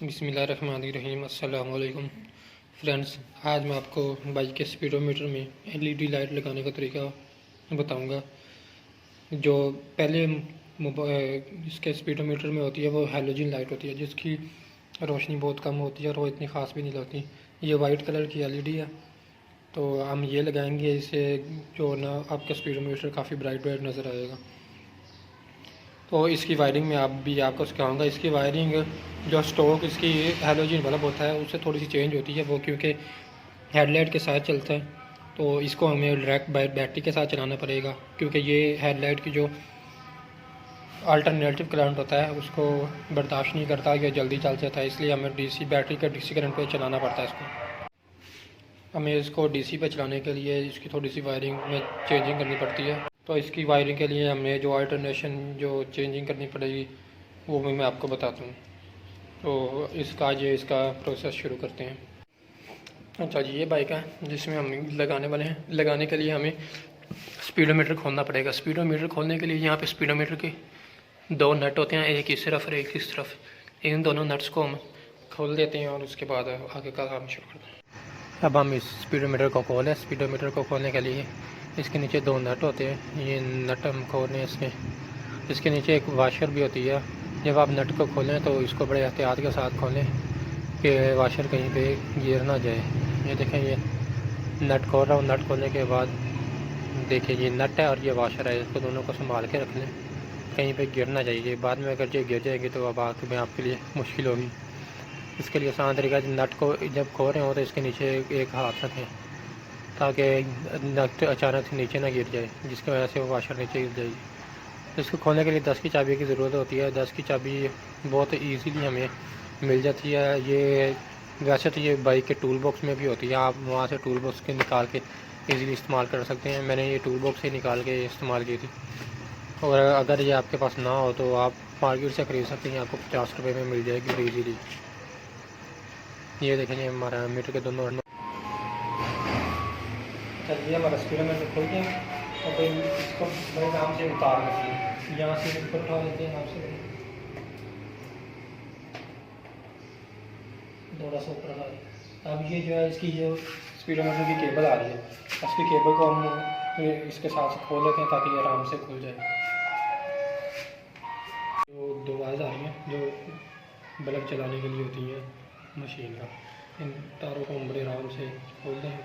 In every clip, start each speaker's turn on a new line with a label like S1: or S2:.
S1: बिस्मिल्लाहिर्रहमानिर्रहीम। अस्सलाम वालेकुम फ्रेंड्स, आज मैं आपको बाइक के स्पीडोमीटर में एलईडी लाइट लगाने का तरीका बताऊंगा। जो पहले इसके स्पीडोमीटर में होती है वो हैलोजन लाइट होती है, जिसकी रोशनी बहुत कम होती है और वो इतनी ख़ास भी नहीं लगती। ये वाइट कलर की एलईडी है, तो हम ये लगाएंगे, इससे जो ना आपका स्पीडोमीटर काफ़ी ब्राइट नज़र आएगा। तो इसकी वायरिंग में आपको सिखाऊंगा। इसकी वायरिंग जो स्टॉक इसकी हैलोजन बल्ब होता है उससे थोड़ी सी चेंज होती है, वो क्योंकि हेडलाइट के साथ चलता है, तो इसको हमें डायरेक्ट बैटरी के साथ चलाना पड़ेगा, क्योंकि ये हेडलाइट की जो अल्टरनेटिव करंट होता है उसको बर्दाश्त नहीं करता, ये जल्दी चल जाता है। इसलिए हमें बैटरी का डीसी करंट पे चलाना पड़ता है। हमें इसको डीसी पे चलाने के लिए इसकी थोड़ी सी वायरिंग में चेंजिंग करनी पड़ती है। तो इसकी वायरिंग के लिए हमें जो अल्टरनेशन जो चेंजिंग करनी पड़ेगी वो भी मैं आपको बताता हूँ। तो इसका प्रोसेस शुरू करते हैं। अच्छा जी, ये बाइक है जिसमें हम लगाने वाले हैं। लगाने के लिए हमें स्पीडोमीटर खोलना पड़ेगा। स्पीडोमीटर खोलने के लिए यहाँ पे स्पीडोमीटर के दो नट होते हैं, एक इस तरफ और एक इस तरफ। इन दोनों नट्स को हम खोल देते हैं और उसके बाद आगे का काम शुरू करते हैं। अब हम इस स्पीडोमीटर को खोलें। स्पीडोमीटर को खोलने के लिए इसके नीचे दो नट होते हैं, ये नट हम खोल रहे हैं। इसके नीचे एक वाशर भी होती है। जब आप नट को खोलें तो इसको बड़े एहतियात के साथ खोलें कि वाशर कहीं पे गिर ना जाए। ये देखें, ये नट खोल रहा हूँ। नट खोलने के बाद देखिए, ये नट है और ये वाशर है, इसको दोनों को संभाल के रख लें, कहीं पे गिर ना जाइए। बाद में अगर ये गिर जाएगी तो अब आगे में आपके लिए मुश्किल होगी। इसके लिए आसान तरीका, नट को जब खोल रहे हो तो इसके नीचे एक हाथ रखें, ताकि नट अचानक से नीचे ना गिर जाए, जिसकी वजह से वो वाशर नीचे गिर जाएगी। इसको खोलने के लिए 10 की चाबी की ज़रूरत होती है। 10 की चाबी बहुत ईजीली हमें मिल जाती है। ये वैसे तो ये बाइक के टूल बॉक्स में भी होती है, आप वहाँ से टूल बॉक्स के निकाल के ईज़िली इस्तेमाल कर सकते हैं। मैंने ये टूल बॉक्स से निकाल के इस्तेमाल की थी। और अगर ये आपके पास ना हो तो आप मार्केट से ख़रीद सकते हैं, आपको 50 रुपये में मिल जाएगी ईजीली। ये देखेंगे हमारा मीटर के दोनों। चलिए, हमारा स्पीडोमीटर खोल के और फिर इसको बड़े आराम से उतार लेते हैं। यहाँ से ऊपर उठा लेते हैं, आपसे थोड़ा सा ऊपर उठा लेते हैं। अब ये जो है इसकी जो स्पीडोमीटर की केबल आ रही है, इसकी केबल को हम इसके साथ से खोल लेते हैं ताकि ये आराम से खुल जाए। जो दो वायर्स आ रही हैं जो बल्ब चलाने के लिए होती हैं मशीन का, इन तारों को हम बड़े आराम से खोल दें।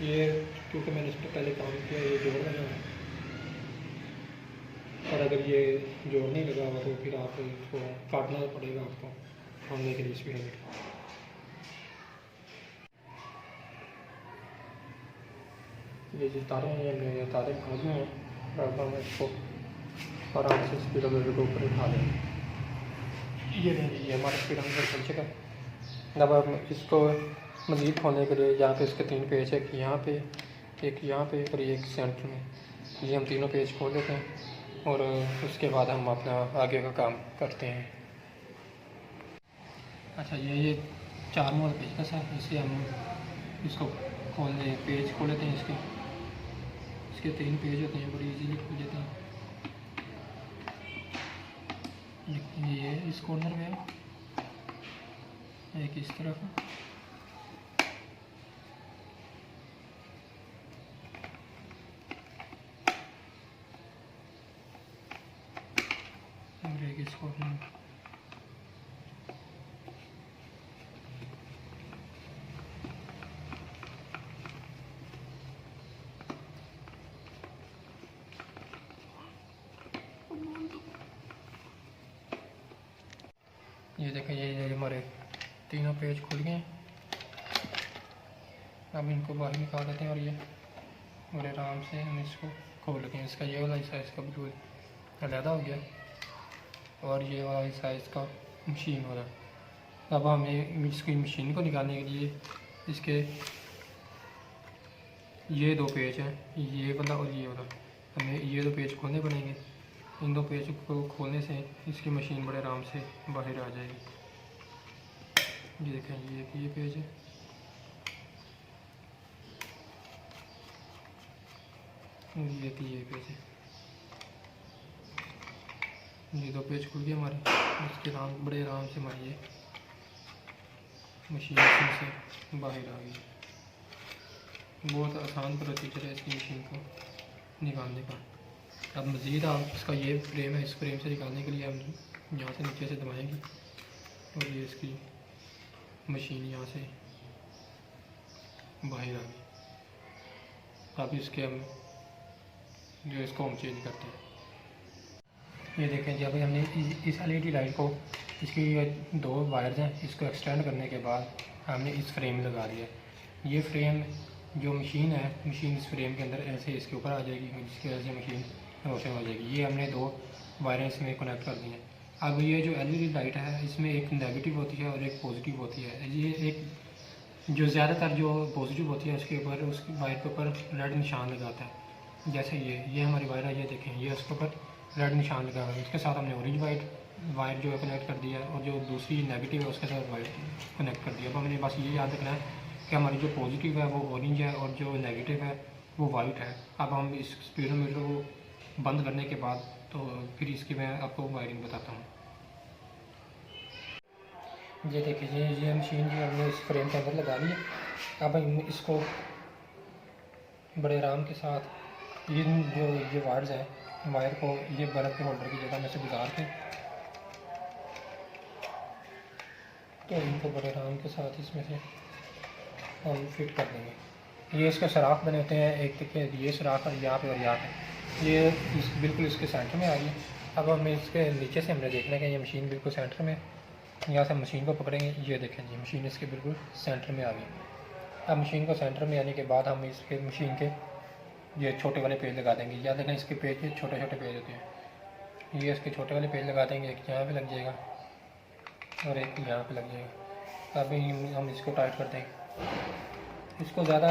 S1: ये क्योंकि मैंने इस पर पहले काम किया, ये जोड़ लगा है, और अगर ये जोड़ नहीं लगा हुआ तो फिर आप इसको काटना पड़ेगा आपको खोलने के लिए स्पीडोमीटर। ये जो तारे हैं ये तारे खोलने हैं, अब हम इसको आराम से स्पीडोमीटर को ऊपर उठा लेंगे। ये हमारा स्पीडोमीटर खुल चुका है। अब हम इसको मज़ीद खोलने के लिए यहाँ पे इसके 3 पेज है, एक यहाँ पे, एक यहाँ पे और एक सेंटर में। ये हम तीनों पेज खोल देते हैं और उसके बाद हम अपना आगे का काम करते हैं। अच्छा, ये 4 मोड़ पेज का है, इससे हम इसको खोलने पेज खोल लेते हैं। इसके 3 पेज होते हैं, बड़ी इजीली खुल जाते हैं। ये इस कॉर्नर में है, एक इस तरफ है, और एक इस कॉर्नर में। ये देखें, ये हमारे तीनों पेज खुल गए हैं। अब इनको बाहर निकाल देते हैं और ये बड़े आराम से हम इसको खोल लेते हैं। इसका ये वाला हिस्सा इसका बिल्कुल अलहदा हो गया और ये वाला हिस्सा इसका मशीन वाला। अब हमें इसकी मशीन को निकालने के लिए इसके ये 2 पेज हैं, ये वाला और ये वाला, हमें ये 2 पेज खोलने पड़ेंगे। इन 2 पेज को खोलने से इसकी मशीन बड़े आराम से बाहर आ जाएगी। ये देखें, ये पेज है, ये पेज है। ये 2 पेज खुल गए हमारे। इसके बड़े आराम से हमारी ये मशीन से बाहर आ गई। बहुत आसान प्रोसीजर है इसकी मशीन को निकालने का। अब मज़ीद आप इसका ये फ्रेम है, इस फ्रेम से निकालने के लिए हम यहाँ से नीचे से दबाएंगे और ये इसकी मशीन यहाँ से बाहर आ गई। अब इसके हम जो इसको हम चेंज करते हैं। ये देखें जी, अभी हमने इस एलईडी लाइट को, इसकी 2 वायर्स हैं, इसको एक्सटेंड करने के बाद हमने इस फ्रेम लगा दिया। ये फ्रेम जो मशीन है, मशीन इस फ्रेम के अंदर ऐसे इसके ऊपर आ जाएगी, जिसकी वजह से मशीन रोशन हो जाएगी। ये हमने 2 वायरें इसमें कनेक्ट कर दी हैं। अब ये जो एलईडी लाइट है, इसमें एक नेगेटिव होती है और एक पॉजिटिव होती है। ये एक जो ज़्यादातर जो पॉजिटिव होती है उसके ऊपर, उस वायर के ऊपर रेड निशान लगाता है। जैसे ये हमारी वायर है, ये देखें, ये उसके ऊपर रेड निशान लगा हुआ है। इसके साथ हमने ऑरेंज वायर जो है कनेक्ट कर दिया है, और जो दूसरी नेगेटिव है उसके साथ वायर कनेक्ट कर दिया। अब हमें बस ये याद रखना है कि हमारी जो पॉजिटिव है वो ऑरेंज है और जो नेगेटिव है वो वाइट है। अब हम इस स्पीडोमीटर को बंद करने के बाद तो फिर इसकी मैं आपको वायरिंग बताता हूँ। ये देखिए, ये मशीन जो हमने इस फ्रेम के अंदर लगा ली है। अब हम इसको बड़े आराम के साथ ये वायर्स हैं, वायर को ये बल्ब के होल्डर की जगह में से गुजार के तो इनको बड़े आराम के साथ इसमें से हम फिट कर देंगे। ये इसके सराख बने होते हैं, एक देखिए ये सराख है यहाँ पे और यहाँ पे, ये बिल्कुल इसके सेंटर में आ गई। अब हमें इसके नीचे से हमने देखना है कि ये मशीन बिल्कुल सेंटर में, यहाँ से मशीन को पकड़ेंगे। ये देखें जी, मशीन इसके बिल्कुल सेंटर में आ गई। अब मशीन को सेंटर में आने के बाद हम इसके मशीन के ये छोटे वाले पेज लगा देंगे। या देखें, इसके पेज के छोटे छोटे पेज होते हैं। ये इसके छोटे वाले पेज लगा देंगे, एक यहाँ पे लग जाएगा और एक यहाँ पे लग जाएगा। अभी हम इसको टाइट कर देंगे। इसको ज़्यादा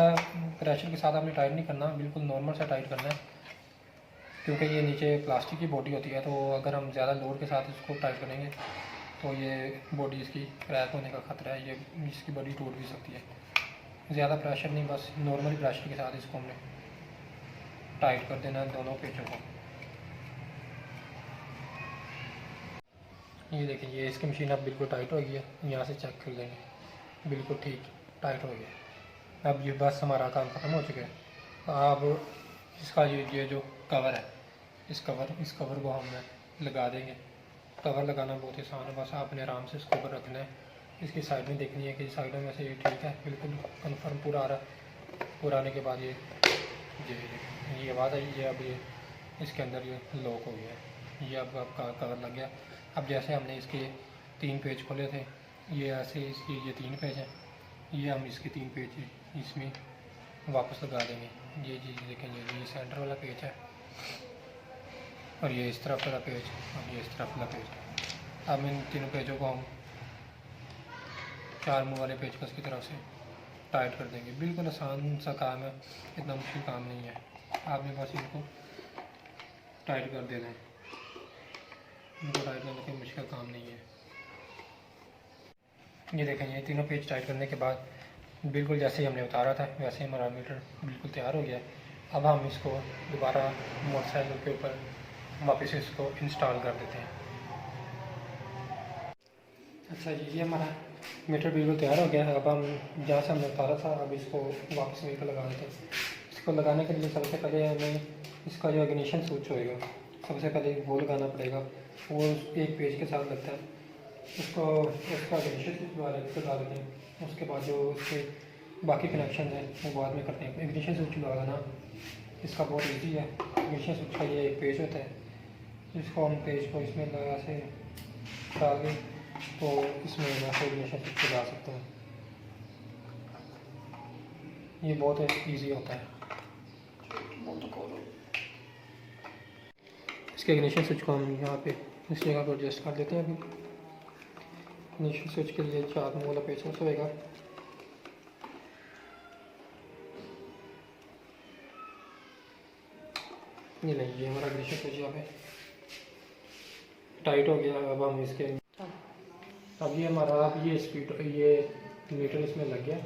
S1: प्रेशर के साथ हमने टाइट नहीं करना, बिल्कुल नॉर्मल सा टाइट करना है, क्योंकि ये नीचे प्लास्टिक की बॉडी होती है। तो अगर हम ज़्यादा लोड के साथ इसको टाइट करेंगे तो ये बॉडी इसकी क्रैक होने का ख़तरा है, ये इसकी बॉडी टूट भी सकती है। ज़्यादा प्रेशर नहीं, बस नॉर्मली प्रेशर के साथ इसको हमने टाइट कर देना है दोनों पेचों को। ये देखिए, ये इसकी मशीन अब बिल्कुल टाइट हो गई है। यहाँ से चेक कर लेंगे, बिल्कुल ठीक टाइट हो गया। अब ये बस हमारा काम ख़त्म हो चुका है। अब इसका ये जो कवर है, इस कवर को हम लगा देंगे। कवर लगाना बहुत आसान है, बस आपने आराम से इसके ऊपर रखना है। इसकी साइड में देखनी है कि साइडों में से ये ठीक है, बिल्कुल कंफर्म पूरा आ रहा है। पूरा आने के बाद ये आवाज़ आई, ये अब ये इसके अंदर ये लॉक हो गया है। ये अब आपका कवर लग गया। अब जैसे हमने इसके 3 पेज खोले थे, ये ऐसे इसकी ये 3 पेज हैं, ये हम इसके 3 पेज इसमें वापस लगा देंगे। ये जी देखें, ये सेंटर वाला पेज है और ये इस तरफ वाला पेज और ये इस तरफ वाला पेज। अब इन तीनों पेजों को हम 4 मुँह वाले पेचकस की तरफ से टाइट कर देंगे। बिल्कुल आसान सा काम है, इतना मुश्किल काम नहीं है। आपने बस इनको टाइट कर देना है, इनको टाइट करने का मुश्किल काम नहीं है। ये देखें, ये तीनों पेज टाइट करने के बाद बिल्कुल जैसे ही हमने उतारा था वैसे ही हमारा मीटर बिल्कुल तैयार हो गया। अब हम इसको दोबारा मोटरसाइकिल के ऊपर वापस इसको इंस्टॉल कर देते हैं। अच्छा जी, ये हमारा मीटर बिल्कुल तैयार हो गया है। अब हम जहाँ से हमने उतारा था, अब इसको वापस मीटर लगा देते हैं। इसको लगाने के लिए सबसे पहले हमें इसका जो इग्निशन स्विच होएगा, सबसे पहले वो लगाना पड़ेगा। वो एक पेज के साथ लगता है, उसका इग्निशन स्विच लगा देते हैं। उसके बाद जो उसके बाकी कनेक्शन हैं वो बाद में करते हैं। इग्निशन स्विच लगाना इसका बहुत ईजी है। इग्निशन स्विच का ये एक पेज होता है, इसको हम पेज को इसमें लगा से डाल के तो इसमें इग्निशन स्विच लगा सकते हैं। ये बहुत ईजी होता है। इसके इग्निशन स्विच को हम यहाँ पे इस जगह पर एडजस्ट कर देते हैं। अभी इग्निशन स्विच के लिए 4 मुँह वाला पेचकस होएगा। ये नहीं, ये हमारा इग्निशन स्विच यहाँ पे टाइट हो गया। अब हम इसके अब ये हमारा ये स्पीड ये मीटर इसमें लग गया।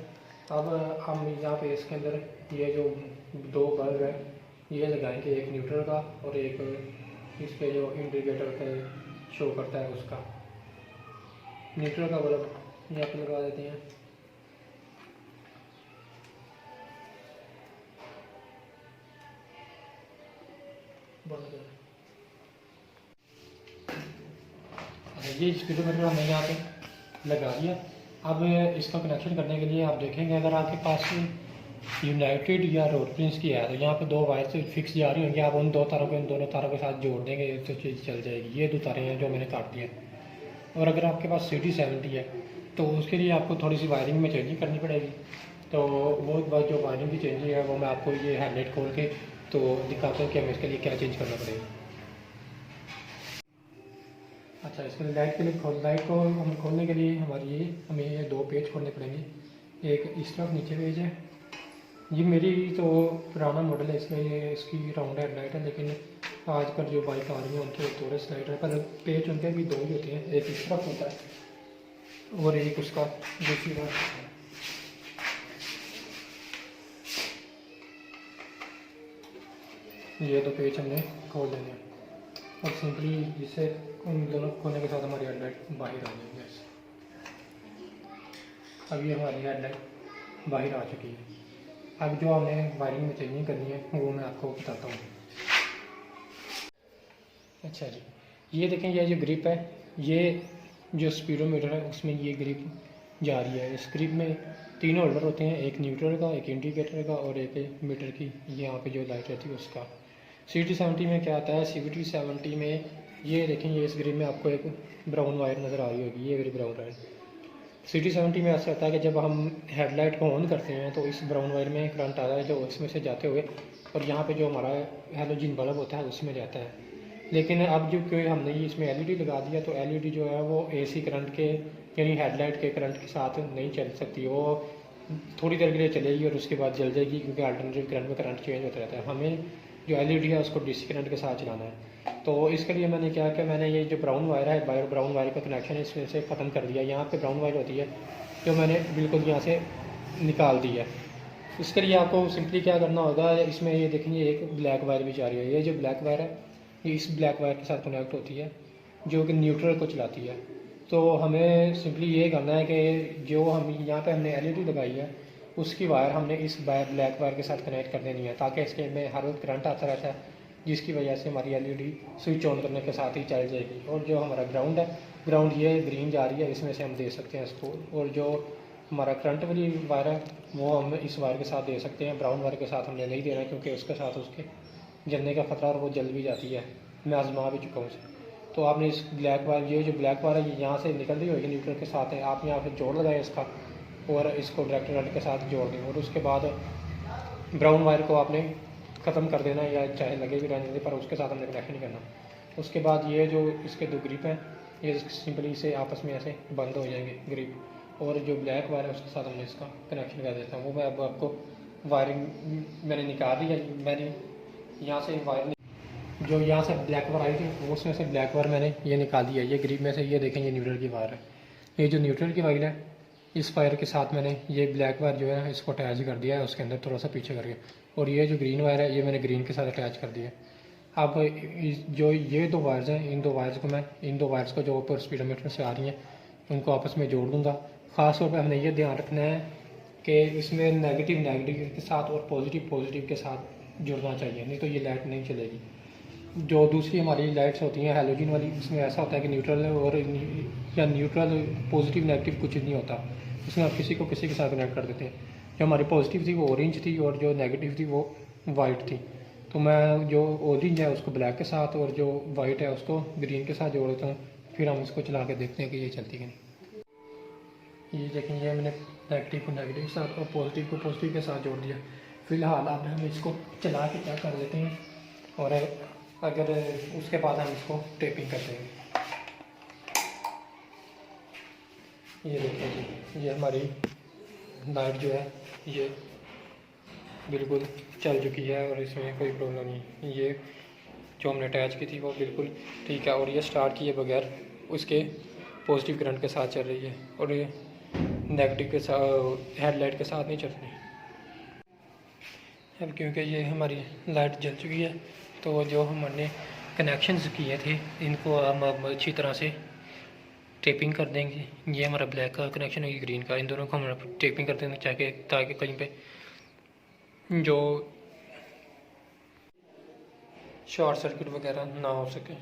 S1: अब हम यहाँ पे इसके अंदर ये जो 2 बल्ब है ये लगाएंगे, एक न्यूट्रल का और एक इस पे जो इंडिकेटर का शो करता है उसका। न्यूट्रल का बल्ब यहाँ पे लगा देते हैं। बंद कर। ये स्पीडोमीटर हमने यहाँ पे लगा दिया। अब इसका कनेक्शन करने के लिए आप देखेंगे, अगर आपके पास यूनाइटेड या रोड प्रिंस की है तो यहाँ पे 2 वायर फिक्स जा रही होंगी, आप उन 2 तारों को इन दोनों तारों के साथ जोड़ देंगे तो चीज़ चल जाएगी। ये 2 तारें हैं जो मैंने काट दिए। और अगर आपके पास CD70 है तो उसके लिए आपको थोड़ी सी वायरिंग में चेंजिंग करनी पड़ेगी। तो वो बात जो वायरिंग की चेंजिंग है वो मैं आपको ये हेडलाइट खोल के तो दिखाता हूँ कि हमें इसके लिए क्या चेंज करना पड़ेगा। अच्छा, इसके लिए लाइट को हम खोलने के लिए हमें ये 2 पेज खोलने पड़ेंगे। एक इस तरफ नीचे पेज है, ये मेरी तो पुराना मॉडल है, इसमें ये इसकी राउंड हेडलाइट है, लेकिन आजकल जो बाइक आ रही है उनके टोरस लाइट है, पर पेज उनके भी 2 ही होते हैं, एक इस तरफ होता है और एक उसका दूसरी तरफ। ये 2 पेज हमने खोल देने हैं और सिंपली इसे उन दोनों खोलने के साथ हमारी हेडलाइट बाहर आ जाएगी। अब ये हमारी हेडलाइट बाहर आ चुकी है। अब जो हमें वायरिंग में चेंजिंग करनी है वो मैं आपको बताता हूँ। अच्छा जी, ये देखें, ये जो ग्रिप है, ये जो स्पीडोमीटर है उसमें ये ग्रिप जा रही है। इस ग्रिप में 3 होल्डर होते हैं, एक न्यूट्रल का, एक इंडिकेटर का और एक मीटर की यहाँ पे जो लाइट रहती है उसका। CD70 में क्या आता है, CD70 में ये देखें, ये इस ग्रिप में आपको एक ब्राउन वायर नज़र आ रही होगी, ये मेरी ब्राउन वायर। CD70 में ऐसा होता है कि जब हम हेडलाइट को ऑन करते हैं तो इस ब्राउन वायर में करंट आता है जो इसमें से जाते हुए और यहाँ पे जो हमारा हैलोजन बल्ब होता है उसमें जाता है। लेकिन अब जो कि हमने ये इसमें LED लगा दिया तो LED जो है वो AC करंट के यानी हेडलाइट के करंट के साथ नहीं चल सकती, वो थोड़ी देर के लिए चलेगी और उसके बाद जल जाएगी, क्योंकि अल्टरनेटिव करंट में करंट चेंज होता रहता है। हमें जो LED है उसको DC करंट के साथ चलाना है। तो इसके लिए मैंने क्या किया, मैंने ये जो ब्राउन वायर है, ब्राउन वायर का कनेक्शन इसमें से ख़त्म कर दिया। यहाँ पे ब्राउन वायर होती है जो मैंने बिल्कुल यहाँ से निकाल दी है। इसके लिए आपको सिंपली क्या करना होगा, इसमें ये देखेंगे एक ब्लैक वायर भी जा रही है। ये जो ब्लैक वायर है ये इस ब्लैक वायर के साथ कनेक्ट होती है जो कि न्यूट्रल को चलाती है। तो हमें सिंपली ये करना है कि जो हम यहाँ पे हमने LED लगाई है उसकी वायर हमने इस ब्लैक वायर के साथ कनेक्ट कर देनी है, ताकि इसके में हर वक्त करंट आता रहता है, जिसकी वजह से हमारी LED स्विच ऑन करने के साथ ही चल जाएगी। और जो हमारा ग्राउंड है, ग्राउंड ये ग्रीन जा रही है, इसमें से हम दे सकते हैं इसको। और जो हमारा करंट वाली वायर है वो हम इस वायर के साथ दे सकते हैं, ब्राउन वायर के साथ हमने नहीं देना क्योंकि उसके साथ उसके जलने का खतरा और वो जल भी जाती है, मैं आजमा भी चुका हूँ उसे। तो आपने इस ब्लैक वायर, ये जो ब्लैक वायर है ये यहाँ से निकल रही होगी न्यूट्रल के साथ है, आप यहाँ पे जोड़ लगाए इसका और इसको डायरेक्ट करंट के साथ जोड़ दें। और उसके बाद ब्राउन वायर को आपने ख़त्म कर देना, या चाहे लगे भी रहने दें, पर उसके साथ हमने कनेक्शन नहीं करना। उसके बाद ये जो इसके 2 ग्रिप हैं ये सिंपली से आपस में ऐसे बंद हो जाएंगे ग्रिप, और जो ब्लैक वायर है उसके साथ हमने इसका कनेक्शन कर देता हूँ। वो मैं अब आपको वायरिंग मैंने निकाल दी है। मैंने यहाँ से वायर जो यहाँ से ब्लैक वायर आई थी वो उसमें से ब्लैक वायर मैंने ये निकाल दिया। ये ग्रिप में से ये देखें, ये न्यूट्रल की वायर है। ये जो न्यूट्रल की वायर है इस वायर के साथ मैंने ये ब्लैक वायर जो है इसको अटैच कर दिया है उसके अंदर थोड़ा सा पीछे करके, और ये जो ग्रीन वायर है ये मैंने ग्रीन के साथ अटैच कर दिया। अब जो ये 2 वायर्स हैं, इन 2 वायर्स को मैं को जो ऊपर स्पीडोमीटर से आ रही हैं उनको आपस में जोड़ दूँगा। ख़ास तौर पर हमने ये ध्यान रखना है कि इसमें नेगेटिव के साथ और पॉजिटिव के साथ जुड़ना चाहिए, नहीं तो ये लाइट नहीं चलेगी। जो दूसरी हमारी लाइट्स होती हैं हैलोजन वाली, इसमें ऐसा होता है कि न्यूट्रल और या न्यूट्रल पॉजिटिव नेगेटिव कुछ नहीं होता, इसमें आप किसी को किसी के साथ कनेक्ट कर देते हैं। जो हमारी पॉजिटिव थी वो ऑरेंज थी और जो नेगेटिव थी वो वाइट थी। तो मैं जो ऑरेंज है उसको ब्लैक के साथ और जो वाइट है उसको ग्रीन के साथ जोड़ देता हूँ, फिर हम इसको चला के देखते हैं कि ये चलती है नहीं। ये देखें, ये मैंने नेगेटिव को नेगेटिव के साथ और पॉजिटिव को पॉजिटिव के साथ जोड़ दिया। फ़िलहाल अब हम इसको चला के चेक कर लेते हैं और अगर उसके बाद हम इसको टेपिंग कर देंगे। ये देखिए जी, ये हमारी लाइट जो है ये बिल्कुल चल चुकी है और इसमें कोई प्रॉब्लम नहीं। ये जो हमने अटैच की थी वो बिल्कुल ठीक है और ये स्टार्ट किए बगैर उसके पॉजिटिव करंट के साथ चल रही है और ये नेगेटिव के साथ हेडलाइट के साथ नहीं चल रही। अब क्योंकि ये हमारी लाइट जल चुकी है तो जो हमने कनेक्शंस किए थे, इनको हम अब अच्छी तरह से टेपिंग कर देंगे। ये हमारा ब्लैक का कनेक्शन है, ये ग्रीन का, इन दोनों को हम टेपिंग कर देंगे ताकि कहीं पे जो शॉर्ट सर्किट वगैरह ना हो सके।